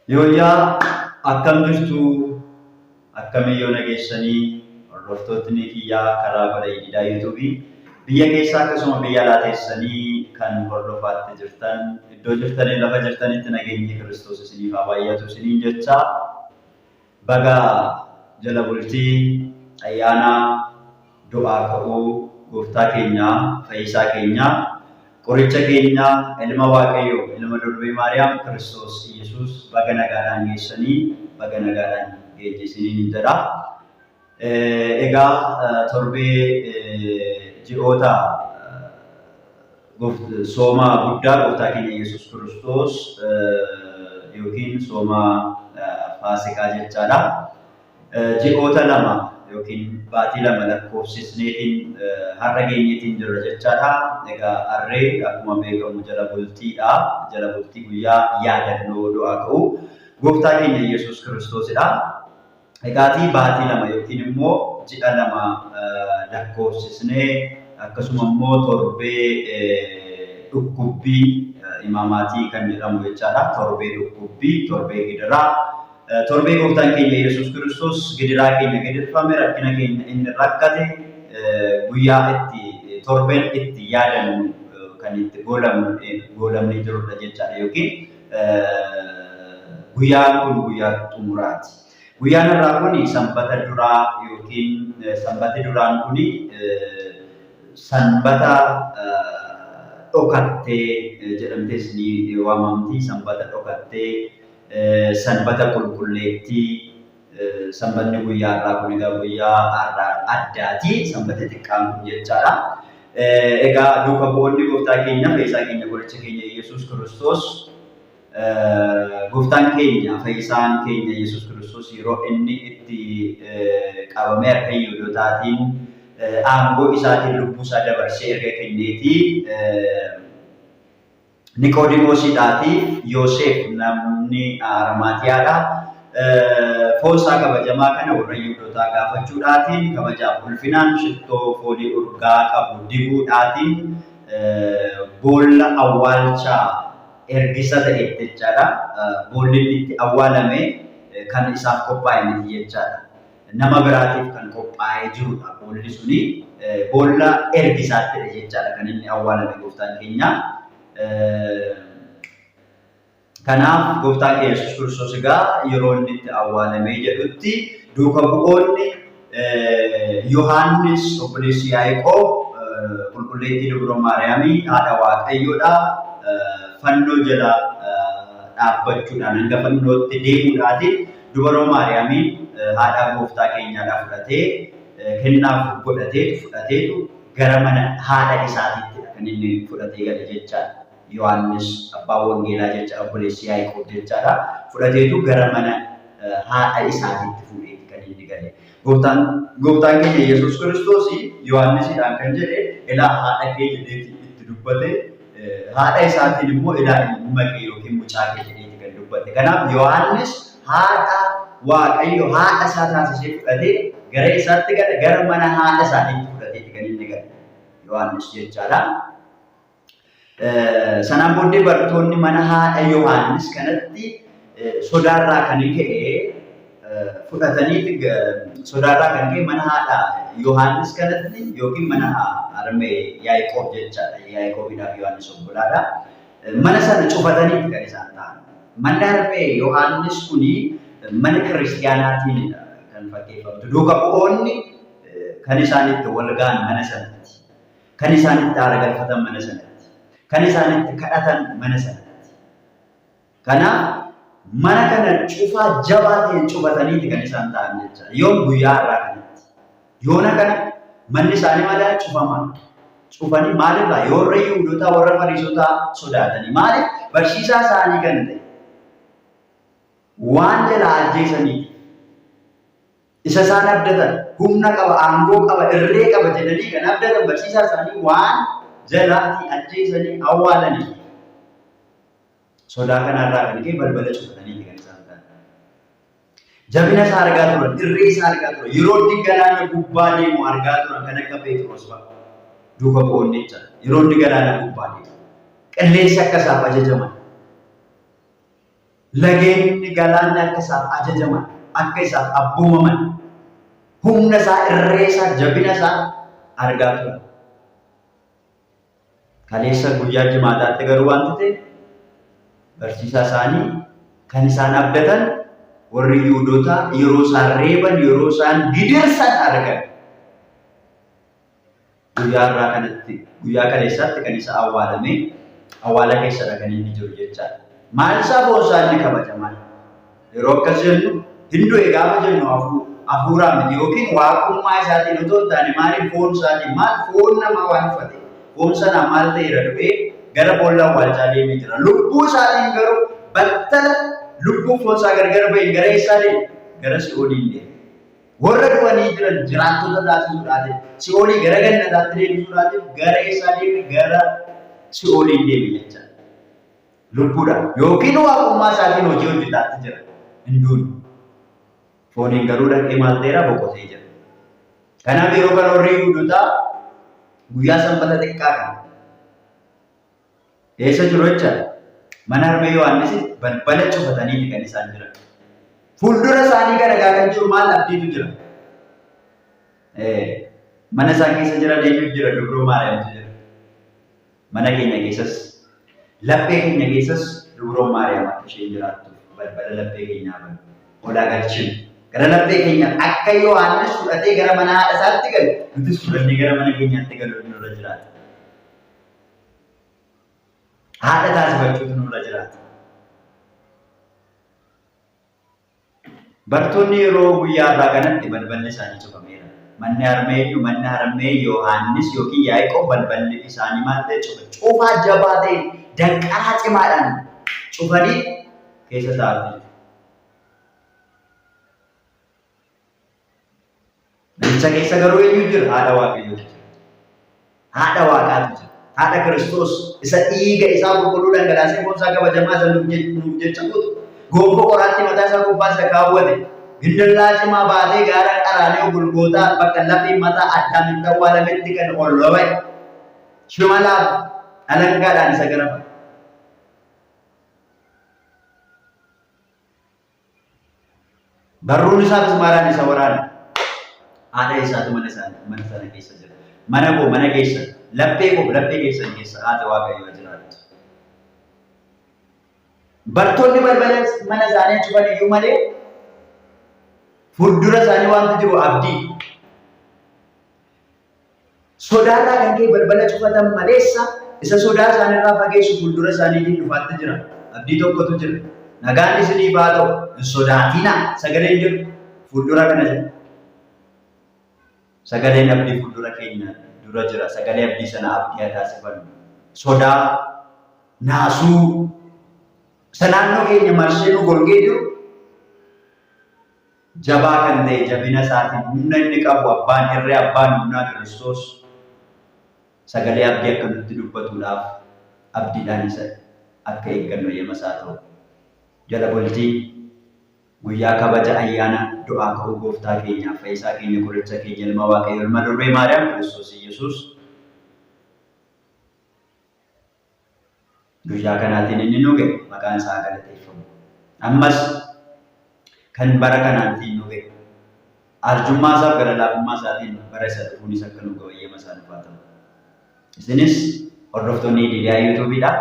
Yooyyaa akkam jirtu akkamiyyoo nageessanii hordoftootni kiyyaa karaa bareedinaa yuutuubii biyya keessaa akkasuma biyya alaa teessanii kan hordofaatti jirtan iddoo jirtanii lafa jirtanitti nageenyi Kiristoos isiniif haa baay'atu isiniin jecha baga jala bultii ayyaana du'aa ka'uu gooftaa keenyaa fayyisaa keenyaa qoricha keenya ilma Waaqayyoo ilma Durbee Maariyaam Kiristoos Yesuus baga nagaadhaan geessanii baga nagaadhaan geessisiniin jedha. Egaa torbee ji'oota sooma guddaa gooftaa keenya Yesuus Kiristoos yookiin sooma Faasikaa jechaadha. Ji'oota lama yookiin baatii lama lakkoofsisneetiin har'a geenyeetiin jirra jechaadha. Egaa harree akkuma beekamu jala bultiidha. Jala bultii guyyaa yaadannoo du'aa ka'uu gooftaa keenya Yesuus Kiristoosidha. Egaatii baatii lama yookiin immoo ji'a lama lakkoofsisnee akkasuma immoo torbee dhukkubbii imaamaatii kan jedhamu jechaadha. Torbee dhukkubbii, torbee gidiraa. Torbee gooftaan keenya Yesuus Kiristoos gidiraa keenya gidirfame rakkina keenya inni rakkate guyyaa itti torbeen itti yaadannu kan itti goolamnee jirudha jechaadha yookiin guyyaan kun guyyaa xumuraati. Guyyaan irraa kun sanbata duraa yookiin sanbati duraan kun sanbata dhokattee jedhamtees ni waamamti. Sanbata dhokattee sanbata qulqulleettii sanbatni guyyaa irraa kun egaa guyyaa addaati sanbata xiqqaan kun jechaadha. Egaa duuka bu'oonni gooftaa keenya fayyisaa keenya qoricha keenya Yesuus Kiristoos gooftaan keenya fayyisaan keenya Yesuus Kiristoos yeroo inni itti qabamee harka Yihudootaatiin aangoo isaatiin lubbuu isaa dabarsee erga kenneetii Niqoodimoosiidhaatiif Yoosef namni Armaatiyaadha. Foon isaa kabajamaa kana warra Yihuudootaa gaafachuudhaatiin kabajaaf ulfinaan shittoo foolii urgaa qabu dibuudhaatiin boolla awwaalchaa ergisa ta'e jechaadha. Boolli itti awwaalame kan isaaf qophaa'e miti jechaadha. Nama biraatiif kan qophaa'ee jirudha. Boolli suni boolla ergisaatti jechaadha kan inni awwaalame gooftaan keenya. Kanaaf gooftaan keenya Yesuus Kiristoos egaa yeroo inni itti awwaalamee jedhutti duuka bu'oonni Yohaannis obboleessi Yaaqoob qulqulleettii Dubroo Maariyaamii haadha Waaqayyoodha. Fannoo jala dhaabbachuudhaan hanga fannootti deemuudhaatiin Dubroo Maariyaamiin haadha gooftaa keenyaadhaa fudhatee kennaaf fudhateetu gara mana haadha isaatiitti kan inni fudhatee gale jechaadha. Yohaannis abbaa wangeelaa jecha obboleessi Yaaqoob jechaadha. Fudhateetu gara mana haadha isaatiitti fuudheeti kan inni gale. Gooftaan keenya Yesuus Kiristoos Yohaannisiidhaan kan jedhe ilaa haadha kee jedheeti itti dubbate. Haadha isaatiin immoo ilaa ilma kee yookiin mucaa kee jedheeti kan dubbate. Kanaaf Yohaannis haadha Waaqayyo haadha isaa taasisee fudhatee gara isaatti gale gara mana haadha isaatiitti fudhateeti kan inni gale. Yohaannis jechaadha. Sanaan booddee barattoonni mana haadha Yohaannis kanatti sodaarraa kan ka'e fudhatanii sodaarraa kan ka'e mana haadha Yohaannis kanatti yookiin mana harmee Yaaqoob jechaadha. Yaaqoobiidhaaf Yohaannis obbolaadha. Mana sana cufatanii kan isaan ta'an. Manni harmee Yohaannis kuni mana kiristiyaanaatiin kan fakkeeffamtu. Duuka bu'oonni kan isaan itti wal ga'an mana sanatti. Kan isaan itti aara galfatan mana sanatti. Kan isaan itti kadhatan mana sanatti. Kanaaf mana kana cufaa jabaa ta'een cufataniiti kan isaan ta'an jechaadha. Yoom guyyaa irraa kanatti. Yoona kana manni isaanii maaliif cufamaa? Cufanii maalirraa? Yoo warra Yihuudootaa warra Fariisotaa sodaatanii maaliif barsiisaa isaanii kan ta'e waan jalaa ajjeesaniiti. Isa isaan abdatan humna qaba, aangoo qaba, irree qaba jedhanii kan abdatan barsiisaa isaanii waan jalaatii ajjeesanii awwaalanii sodaa kanarraa kan ka'e balbala cufatanii kan isaan ta'an. Jabina isaa argaa turan, irree isaa argaa turan, yeroo inni galaana gubbaa deemu argaa turan kan akka Phexros fa'a. Duuka bu'oonni jechuudha. Yeroo inni galaana gubbaa deemu qilleensi akka isaaf ajajaman lageenni galaanni akka isaaf ajajaman, akka isaaf abboomaman, humna isaa, irree isaa, jabina isaa argaa ture. Kaleessa guyyaa jimaataatti garuu wanti ta'e barsiisaa isaanii kan isaan abdatan warri Yihuudootaa yeroo isaan reeban, yeroo isaan gidirsan argan. Guyyaa irraa kanatti, guyyaa kaleessaatti kan isa awwaalame, awwaala keessadha kan inni jiru jechaadha. Maal isaa foon isaa inni kabajaman. Yeroo akkas jennu hindu'e gaafa jennu hafuuraa miti yookiin waaqummaa isaatiin otoo hin taane maaliif foon isaatiin maal foon nama waan uffate foon sanaa maal ta'eera dhufee gara boolla awwaalchaa deemee jira. Lubbuu isaatiin garuu battala lubbuu foon isaa gargar ba'een gara eessaa deeme? Gara Si'ooliin deeme. Warra du'anii jiran jiraattota taasisuudhaatiif Si'oolii gara gannataatti deebisuudhaatiif gara eessaa deeme? Gara Si'ooliin deeme jechaadha. Lubbuudhaan yookiin waaqummaa isaatiin hojii hojjetaatti jira hinduun. Fooniin garuu dhaqee maal ta'eera? Boqotee jira. Kanaaf yeroo kana warri Yihuudootaa guyyaa sanbata xiqqaa kana eessa jiru jechaadha? Mana harmee Yohaannisitti balbala cufataniiti kan isaan jiran. Fuuldura isaanii garagaa kan jiru maal abdiitu jira? Mana isaan keessa jiran eenyutu jira? Dubroo Maariyaamtu jira. Mana keenya keessas, laphee keenya keessas Dubroo Maariyaam akka isheen jiraattu balbala laphee keenyaa banu olaa galchinu. Gara laphee keenya akka Yohaannis fudhatee gara mana haadha isaatti galu, nutis fudhannee gara mana keenyaatti galuutu nurra jiraata. Haadha taasifachuutu nurra jiraata. Bartoonni yeroo guyyaa irraa kanatti balballi isaanii cufameera. Manni harmee Yohaannis yookiin Yaaqoob balballi isaanii maal ta'e cufaa jabaa ta'e danqaraa cimaadhaan cufanii keessa taa'anii. Namicha keessa garuu eenyu jira? Haadha Waaqayyooti jira. Haadha Waaqaatu jira. Haadha Kiristoos isa dhiiga isaa qulqulluu dhangalaasee foon isaa kabajamaa isa nuuf jecha guutu. Gonfoo qoraatti mataa isaa gubbaa isa kaawwate. Gindillaa cimaa baatee gaara Qaraaniyoo Golgootaa bakka lafeen mataa Addaamitti awwaalametti kan ol lo'e. Shimalaaf alangaadhaan isa garafate. Barruun isaa mismaaraan isa waraane. Haadha isaatu mana sana keessa jira. Mana koo mana keessa, laphee keessan keessa haadha Waaqayyoo jiraattu. Bartoonni balbala mana isaanii cufan iyyuu malee fuuldura isaanii waanti jiru abdii. Sodaarraa kan ka'e balbala cufatan maleessa isa sodaa isaaniirraa fageessu fuuldura isaaniitiin dhufaatti jira. Abdii tokkotu jira. Nagaan isiniif haa ta'u, hin sodaatinaa sagaleen jiru fuuldura kana jira. Sagaleen abdii fuuldura keenya dura jira. Sagalee abdii sana abdii haa taasifannu. Sodaa, naasuu, naannoo keenya marsee nu golgee jiru jabaa kan ta'e jabina isaatiin humna inni qabu abbaan irree abbaan humnaa Kiristoos sagalee abdii akka nutti dubbatuudhaaf abdiidhaan isa akka eeggannu eeyyama isaa ta'u. Jala bultii guyyaa kabaja ayyaana du'aa ka'uu gooftaa keenyaaf fayyisaa keenya qoricha keenya ilma Waaqayyoo ilma Durbee Maariyaam Kiristoos Yesuus guyyaa kanaatiin inni nu ga'e maqaan isaa galateeffamu. Ammas kan bara kanaatiin nu ga'e arjummaa isaaf gara laafummaa isaatiin bara isa dhufuunis akka nu ga'u eeyyama isaa nuuf haa ta'u. Isinis hordoftoonni Lidiyaa Yuutuubiidhaa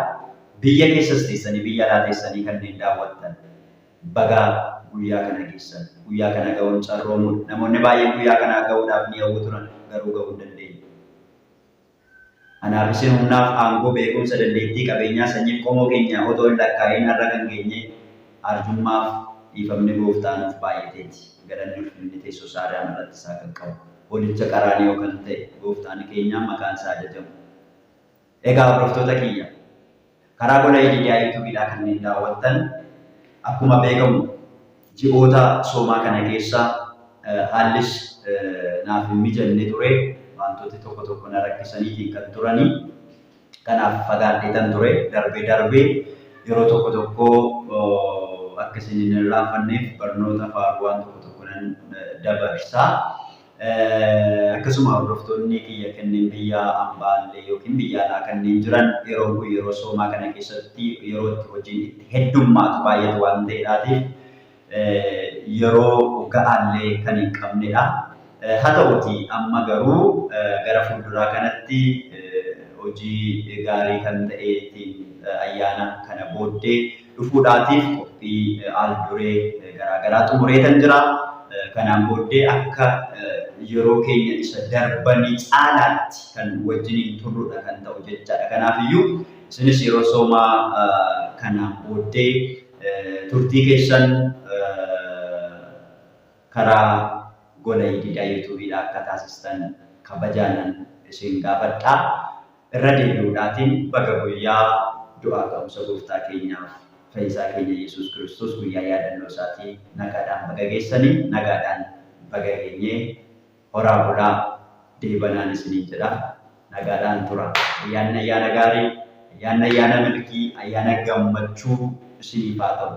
biyya keessas teessanii biyya alaa teessanii kanneen daawwattan bagaa guyyaa kana geessan guyyaa kana ga'uun carroomudha. Namoonni baay'een guyyaa kana ga'uudhaaf ni hawwu turan garuu ga'uu hin dandeenye. Anaaf isin humnaaf aangoo beekumsa dandeettii qabeenyaa sanyiif qomoo keenya otoo hin lakkaa'in har'a kan geenye arjummaaf dhiifamni gooftaa nuuf baay'ateeti. Galanni ulfinni teessoo isaa irratti isaa kan qabu. Holicha Qaraaniyoo kan ta'e gooftaan keenya maqaan isaa ajajamu. Egaa hordoftoota kiyya karaa gola Lidiyaa Yuutuubiidhaa kanneen daawwattan akkuma beekamu ji'oota soomaa kana keessa haallis naaf hin mijanne ture. Wantooti tokko na rakkisaniitiin kan turanii kanaaf fagaadheetan ture darbee yeroo tokko akka isin hin irraanfanneef barnoota faaruu waan tokko nan dabarsaa. akkasuma hordoftoonni kiyya kanneen biyya ambaallee yookiin biyya alaa kanneen jiran yeroo kun yeroo soomaa kana keessatti yeroo itti hojiin itti heddummaatu baay'atu waan ta'eedhaatiif yeroo ga'aallee kan hin qabnedha. Haa ta'uutii amma garuu gara fuulduraa kanatti hojii gaarii kan ta'eetiin ayyaana kana booddee dhufuudhaatiif qophii al-duree garaagaraa xumuree kan jira. Kanaan booddee akka yeroo keenya isa darbanii caalaatti kan wajjiniin turruudha kan ta'u jechaadha. Kanaafiyyuu isinis yeroo soomaa kanaan booddee turtii keessan karaa gola ididaa yuutuubiidha akka taasistan kabajaanan isin gaafadhaa. Irra deebi'uudhaatiin baga guyyaa du'aa ka'umsa gooftaa keenyaaf Fayyisaa keenya Yesuus Kiristoos guyyaa yaadannoo isaatii nagaadhaan baga geessanii nagaadhaan baga geenyee horaa bulaa deebanaan isiniin jedha. Nagaadhaan tura. Ayyaanni ayyaana gaarii, ayyaana milkii, ayyaana gammachuu isiniif haa ta'u.